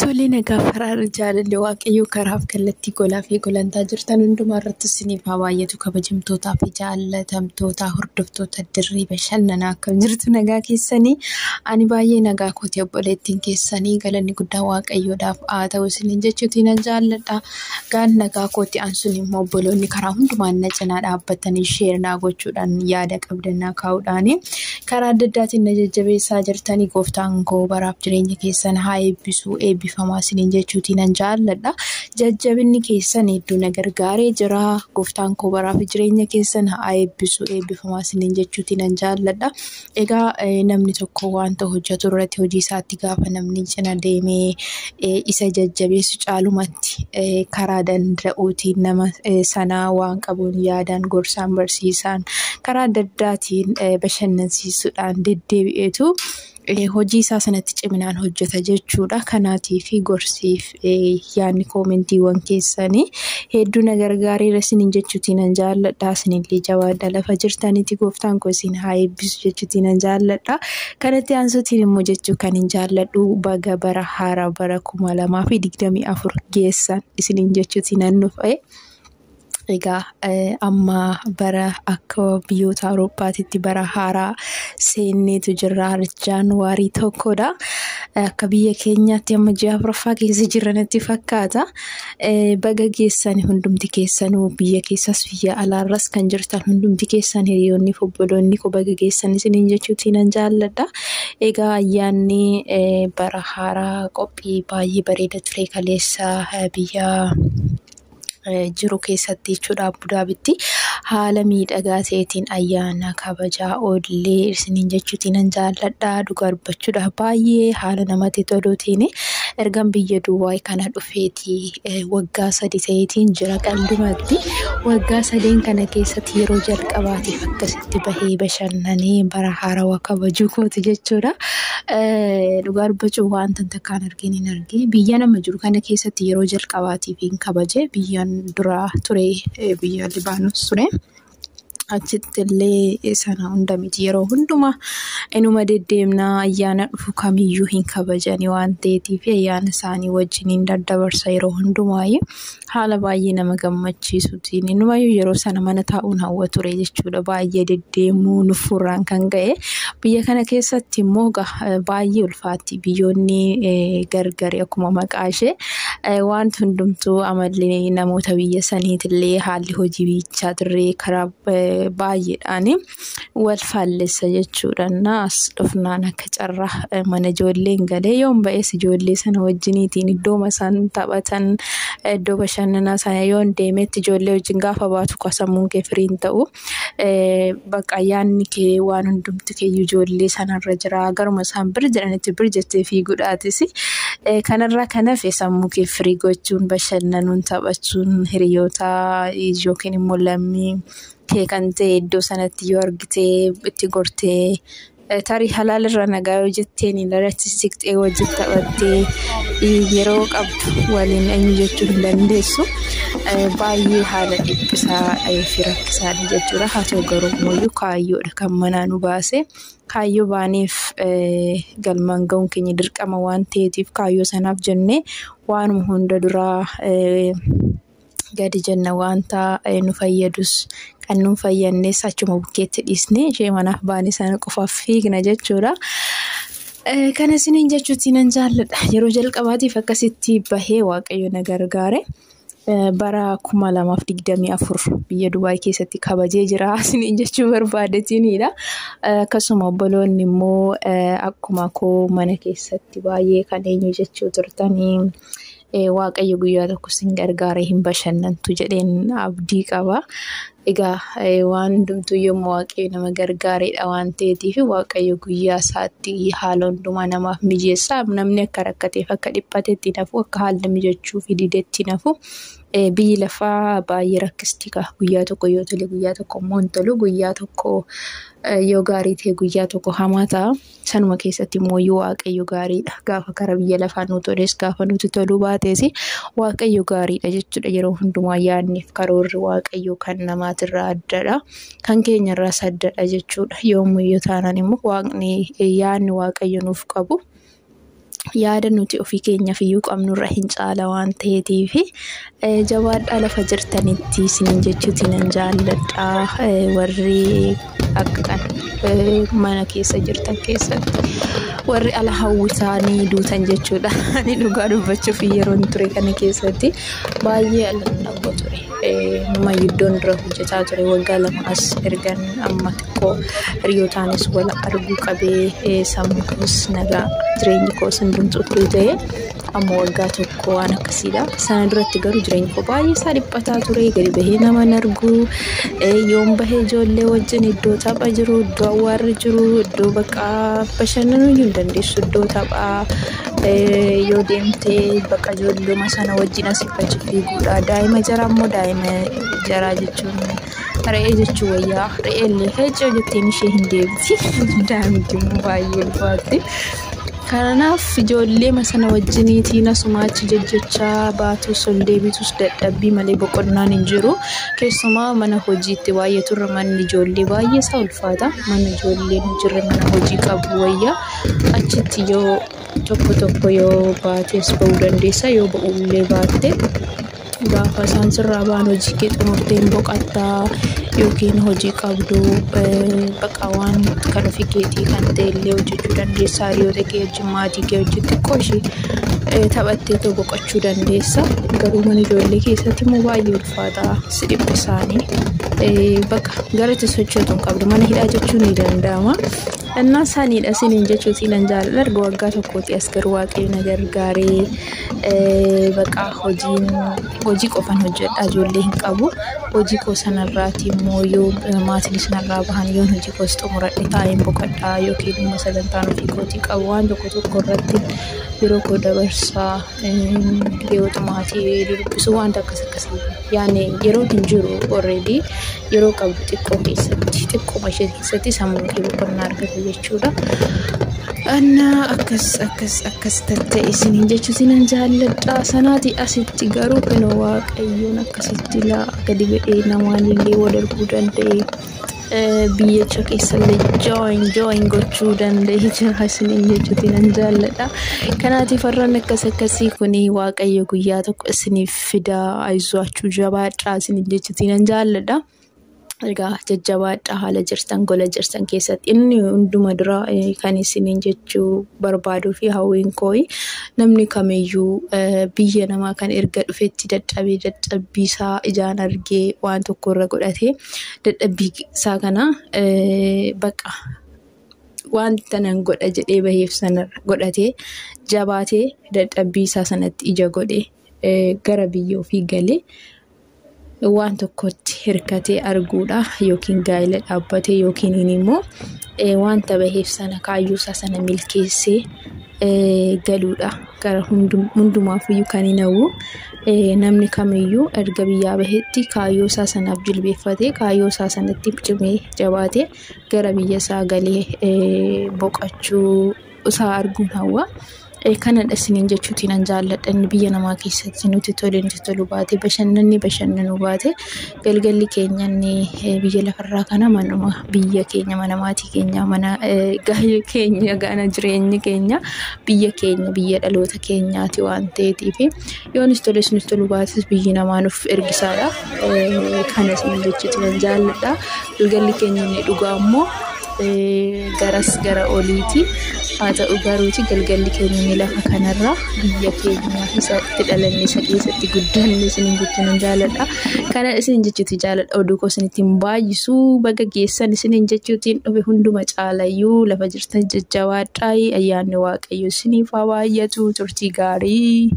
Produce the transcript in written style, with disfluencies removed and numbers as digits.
Tole nagaa faraar jaalallee waaqayyoo karaaf kallattii golaa fi gulantaa jirtan hundumaa irratti isiniif haa baay'atu kabajamtootaa fi jaallatamtoota hordoftoota dirree bashannanaa akkam jirtu nagaa keessanii ani baay'ee nagaa kootee obboleettiin keessanii galanni guddaa waaqayyoodhaaf haa ta'u isiniin jechuutiin nan jaalladha. Gaan nagaa kootee ansuun immoo obboloonni karaa hundumaan na cinaa dhaabbatanii sheernaa gochuudhaan yaada qabdannaa kaa'uudhaani karaa adda addaatiin na jajjabeessaa jirtanii gooftaan koo baraaf jireenya keessan haa eebbisu eebbifamaa isiniin jechuutiin nan jaalladha. Jajjabinni keessan hedduu na gargaaree jira. Gooftaan koo baraaf jireenya keessan haa eebbisu eebbifamaa isiniin jechuutiin nan jaalladha. Egaa namni tokko wanta hojjetu irratti hojii isaatti gaafa namni cina deemee isa jajjabeessu caalumatti karaa danda'uutiin nama sanaa waan qabuun yaadaan gorsaan barsiisaan karaa adda addaatiin bashannansiisuudhaan deddeebi'eetu hojii isaa sanatti ciminaan hojjeta jechuudha. Kanaatiif gorsiif yaadni koomentiiwwan keessanii hedduu na gargaareera isiniin jechuutiin nan jaalladha. Isinillee jabaadhaa lafa jirtanitti gooftaan koo isin haa eebbisu jechuutiin nan jaalladha. Kanatti aansuutiin immoo jechuu kan hin jaalladhu baga bara haaraa bara 2024 geessan isiniin jechuutiin nan dhufe. Egaa amma bara akka biyyoota Awurooppaatitti bara haaraa seenneetu jira Jaanuwaarii tokkodha. Akka biyya keenyaatti amma ji'a afuraffaa keessa jiranitti fakkaata. Baga geessan hundumti keessanuu biyya keessas biyya alaarras kan jirtan hundumti keessan hiriyoonni fi obboloonni koo baga geessan isiniin jechuutiin nan jaalladha. Egaa ayyaanni bara haaraa qophii baay'ee bareeda ture kaleessa biyya jiru keessatti jechuudha Abudaabitti haala miidhagaa ta'eetiin ayyaana kabajaa oollee isiniin jechuutiin nan jaalladha. Dhugaa dubbachuudhaaf baay'ee haala namatti toluutiin ergan biyya Dubaay kana dhufeeti waggaa 3 ta'eetiin jira qaldumatti waggaa 3 kana keessatti yeroo jalqabaatiif akkasitti bahee bashannanee bara haaraa kabajuu kooti jechuudha. Dhugaa dubbachuu wanta takkaan arginu hin argine biyya nama jiru kana keessatti yeroo jalqabaatiif hin kabaje biyyan dura ture biyya Libaanos ture. Achitti illee sana hunda miti yeroo hundumaa inuma deddeemnaa ayyaana dhufu kamiyyuu hin kabajani waan ta'eetiif ayyaana isaanii wajjiniin daddabarsa yeroo hundumaayyuu haala baay'ee nama gammachiisuutiin inumayyuu yeroo sana mana taa'uun hawwa ture jechuudha. Baay'ee deddeemuu nufurraan kan ga'e biyya kana keessatti immoo baay'ee ulfaatti biyyoonni gargari akkuma maqaa ishee wanti hundumtuu amallee namoota biyya saniitillee haalli hojii biyyichaa turre karaa baay'eedhaan wal faallessa jechuudha. Naas dhufnaan akka carraa mana ijoolleen galee yoon ba'es ijoollee sana wajjiniitiin iddoo isaan taphatan iddoo bashannanaa sana yoon deemetti ijoollee wajjin gaafa baatu sammuun kee firiin ta'u bakka ayyaanni kee waan hundumti kee ijoollee sanarra jira garuma isaan bira jedhanitti bira jettee fiiguudhaatis kanarraa kanaaf sammuu kee firii gochuun bashannanuun taphachuun hiriyoota yookiin immoo lammii kee kan ta'e iddoo sanatti yoo argitee itti gortee tarii halaalirra nagaa yoo jetteen irratti siqxee wajjin taphattee yeroo qabdu waliin eenyu jechuu hin dandeessu. Baay'ee haala dhiphisaa fi rakkisaadha jechuudha. Haa ta'u garuu immoo kaayyoodha kan manaa nu baase. Kaayyoo baaneef galmaan ga'uun keenya dirqama waan ta'eetiif kaayyoo sanaaf jennee waanuma hunda duraa gadi jenna wanta nu fayyadus kan nu fayyannes achuma bukkeetti dhiisnee ishee manaaf baane sana qofaaf fiigna jechuudha. Kana isiniin jechuutiin nan jaalladha. Yeroo jalqabaatiif akkasitti bahee waaqayyo na gargaare. Bara 2024 biyya Dubaay keessatti kabajee jira isiniin jechuu barbaadeetiinidha. Akkasuma obboloonni immoo akkuma koo mana keessatti baay'ee kan eenyu jechuu turtanii waaqayyo guyyaa tokko sin gargaaree hin bashannantu jedheen abdii qaba. Egaa waan hundumtuu yommuu waaqayyo nama gargaareedha waan ta'eetiif waaqayyo guyyaa isaatti haala hundumaa namaaf mijeessaa namni akka rakkateef akka dhiphateetti nafu akka haalli mijachuu fi dideetti nafu biyyi lafaa baay'ee rakkisti guyyaa tokko yoo tole guyyaa tokko immoo hin tolu guyyaa tokko yoo gaarii ta'e guyyaa tokko hamaa ta'a. Sanuma keessatti immoo yoo waaqayyo gaariidha gaafa kara biyya lafaa nu toles gaafa nuti toluu baatees waaqayyo gaariidha jechuudha. Yeroo hundumaa yaadniif karoorri waaqayyo kan namaatirraa addadha kan keenyarraas addadha jechuudha. Yoomuu yoo taanaan immoo waaqni yaadni waaqayyo nuuf qabu yaada nuti ofii keenyaaf iyyuu qabnurra hin caala waan ta'eetiif jabaadhaa lafa jirtanitti isiniin jechuutiin nan jaalladha warri akka mana keessa jirtan keessatti warri ala hawwisaanii duutan jechuudha ani dhugaa dubbachuuf yeroo ture kana keessatti baay'ee alatti ture nama yiddoon dura hojjetaa ture waggaa 2 as ergan amma tokko hiriyootaanis wal arguu qabee sammuus nagaa jireenyi koos hundumtuu ta'e amma waggaa tokko waan akkasiidha sana duratti garuu jireenyi koo baay'ee isaa dhiphataa ture gadi bahee nama nargu yoon bahee ijoollee wajjin iddoo tapha jiru iddoo awwaarri jiru iddoo bakka bashannanuu hin dandeessu iddoo taphaa yoo deemtee bakka ijoolluma sana wajjin asifachi fiiguudha daa'ima jaraa immoo daa'ima jaraa jechuun re'ee jechuu wayyaa re'eellee heeccoo jetteen ishee hin deebiti daa'imti immoo baay'ee ulfaatti. Kanaaf ijoollee masana wajjiniitiin asumaachi jajjachaa baatus ol deebitus dadhabbii malee boqonnaan hin jiru. Keessumaa mana hojiitti baay'ee turre manni ijoollee baay'ee isaa ulfaata. Mana ijoolleen jirre mana hojii qabu wayyaa achitti yoo tokko yoo baates ba'uu dandeessa yoo ba'ullee baatte gaafa isaan sirraa ba'an hojii kee xumurteen boqottaa yookiin hojii qabdu bakka waan kan ofii keetii kan ta'ellee hojjechuu dandeessa hiriyoota kee wajjin maatii kee wajjin xiqqoo ishee taphattee boqochuu dandeessa garuu mana ijoollee keessatti immoo baay'ee ulfaata si dhiphisaanii bakka gara sochootuun qabdu mana hidhaa jechuun ni danda'ama. እና ሳኒዳ ሲኒን ጀቹቲ ለንጃል ለርጎ ወጋቶ ኮቲ አስገር ዋቄ ነገር ጋሬ በቃ ሆጂ ቆፈን ሆጀዳ ጆሌ hinqabu hoji ko sanarraati mooyo maatiin sanarraa bahan yoon hoji ko xumuradhe taa'een boqodhaa yookiin immoo sagantaan ofii kootii qabu waan tokko irratti yeroo koo dabarsaa hiriyoota maatii dubbisu waan akkasii yaani yeroo hin jiru already yeroo qabdu xiqqoo keessatti sammuu kee boqonnaa argatu jechuudha. Anna akkas tattee isiniin jechuutiin nan jaalladha sanaati asitti garuu kan waaqayyoon akkasitti laa gadi ba'ee namaan illee wal arguu danda'e biyyicha keessallee join gochuu danda'e jira isiniin jechuutiin nan jaalladha. Kanaatiif har'aan akkasii kuni waaqayyo guyyaa tokko isiniif fida ayyaachuu jabaadhaa isiniin jechuutiin nan jaalladha. Egaa jajjabaadha haala jirtan gola jirtan keessatti inni hunduma dura kan isiniin jechuu barbaaduu fi hawwiin kooyi namni kamiyyuu biyya namaa kan erga dhufetti dadhabbii isaa ijaan argee waan tokko irra godhatee dadhabbii isaa kana bakka wanta nan godha jedhee baheef sana godhatee jabaatee dadhabbii isaa sanatti ija godhee gara biyya ofii galee waan tokkotti hirkatee arguudha yookiin gaa'ela dhaabbatee yookiin immoo wanta baheef sana kaayyuusaa sana milkeessee galuudha gara hundumaaf iyyuu kan hinawu namni kamiyyuu erga biyyaa bahetti kaayyuusaa sanaaf jilbeeffatee kaayyuusaa sanatti cimee jabaatee gara biyya isaa galee boqachuu isaa arguun hawwa. Kana isiniin jechuutiin nan jaalladha inni biyya namaa keessatti nuti tolu baate bashannanuu baate galgalli keenya inni biyya lafarraa kana manuma biyya keenya mana maatii keenya mana gaa'ela keenya gaana jireenyi keenya biyya dhaloota keenyaati waan ta'eetiif yoonis tolu baates biyyi namaa nuuf ergisaadha. Kana isiniin jechuutiin nan jaalladha galgalli keenya inni dhugaa immoo gara oliiti haa ta'u garuuti galgalli keenya ni lafa kanarraa biyya keenya isatti dhalanne isa keessatti guddanne isiniin jechuun nan jaalladha. Kana isiniin jechuuti jaalladha oduu koo isinitti baay'isuu baga geessan isiniin jechuutiin dhufe hunduma caalayyuu lafa jirtan jajjabaadhaa ayyaanni waaqayyo isiniif haa baay'atu turtii gaarii.